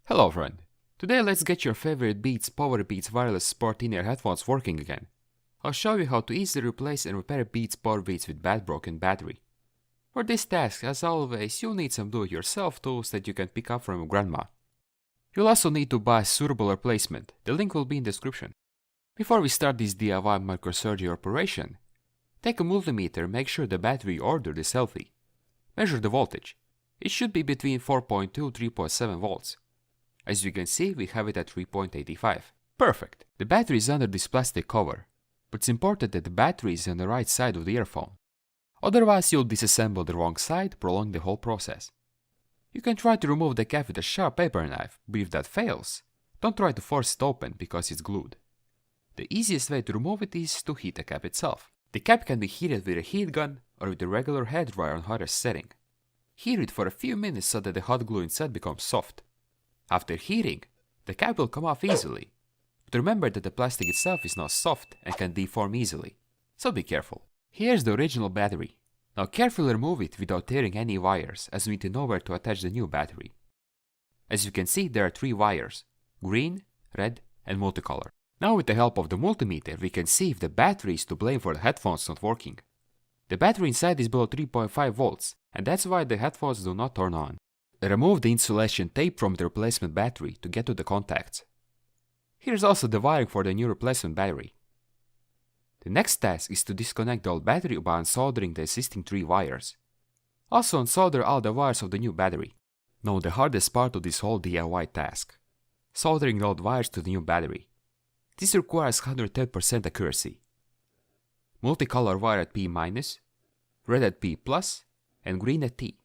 Hello friend, today let's get your favorite Beats PowerBeats wireless sport in-ear headphones working again. I'll show you how to easily replace and repair Beats PowerBeats with bad broken battery. For this task, as always, you'll need some do-it-yourself tools that you can pick up from your grandma. You'll also need to buy a suitable replacement, the link will be in the description. Before we start this DIY microsurgery operation, take a multimeter and make sure the battery you ordered is healthy. Measure the voltage. It should be between 4.2 to 3.7 volts. As you can see, we have it at 3.85. Perfect! The battery is under this plastic cover, but it's important that the battery is on the right side of the earphone. Otherwise, you'll disassemble the wrong side, prolonging the whole process. You can try to remove the cap with a sharp paper knife, but if that fails, don't try to force it open because it's glued. The easiest way to remove it is to heat the cap itself. The cap can be heated with a heat gun or with a regular hairdryer on hottest setting. Heat it for a few minutes so that the hot glue inside becomes soft. After heating, the cap will come off easily, but remember that the plastic itself is not soft and can deform easily, so be careful. Here's the original battery. Now carefully remove it without tearing any wires, as we need to know where to attach the new battery. As you can see, there are 3 wires: green, red and multicolor. Now with the help of the multimeter, we can see if the battery is to blame for the headphones not working. The battery inside is below 3.5 volts, and that's why the headphones do not turn on. Remove the insulation tape from the replacement battery to get to the contacts. Here's also the wiring for the new replacement battery. The next task is to disconnect the old battery by unsoldering the existing 3 wires. Also unsolder all the wires of the new battery. Now the hardest part of this whole DIY task: soldering the old wires to the new battery. This requires 110% accuracy. Multicolor wire at P-, red at P+, and green at T.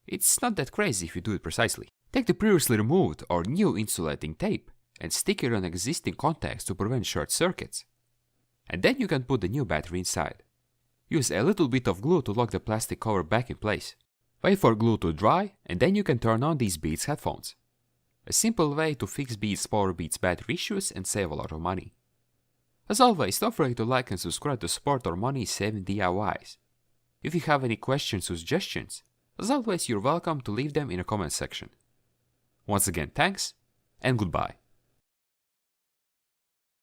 It's not that crazy if you do it precisely. Take the previously removed or new insulating tape and stick it on existing contacts to prevent short circuits. And then you can put the new battery inside. Use a little bit of glue to lock the plastic cover back in place. Wait for glue to dry and then you can turn on these Beats headphones. A simple way to fix Beats PowerBeats battery issues and save a lot of money. As always, don't forget to like and subscribe to support our money saving DIYs. If you have any questions or suggestions, as always, you're welcome to leave them in the comment section. Once again, thanks and goodbye.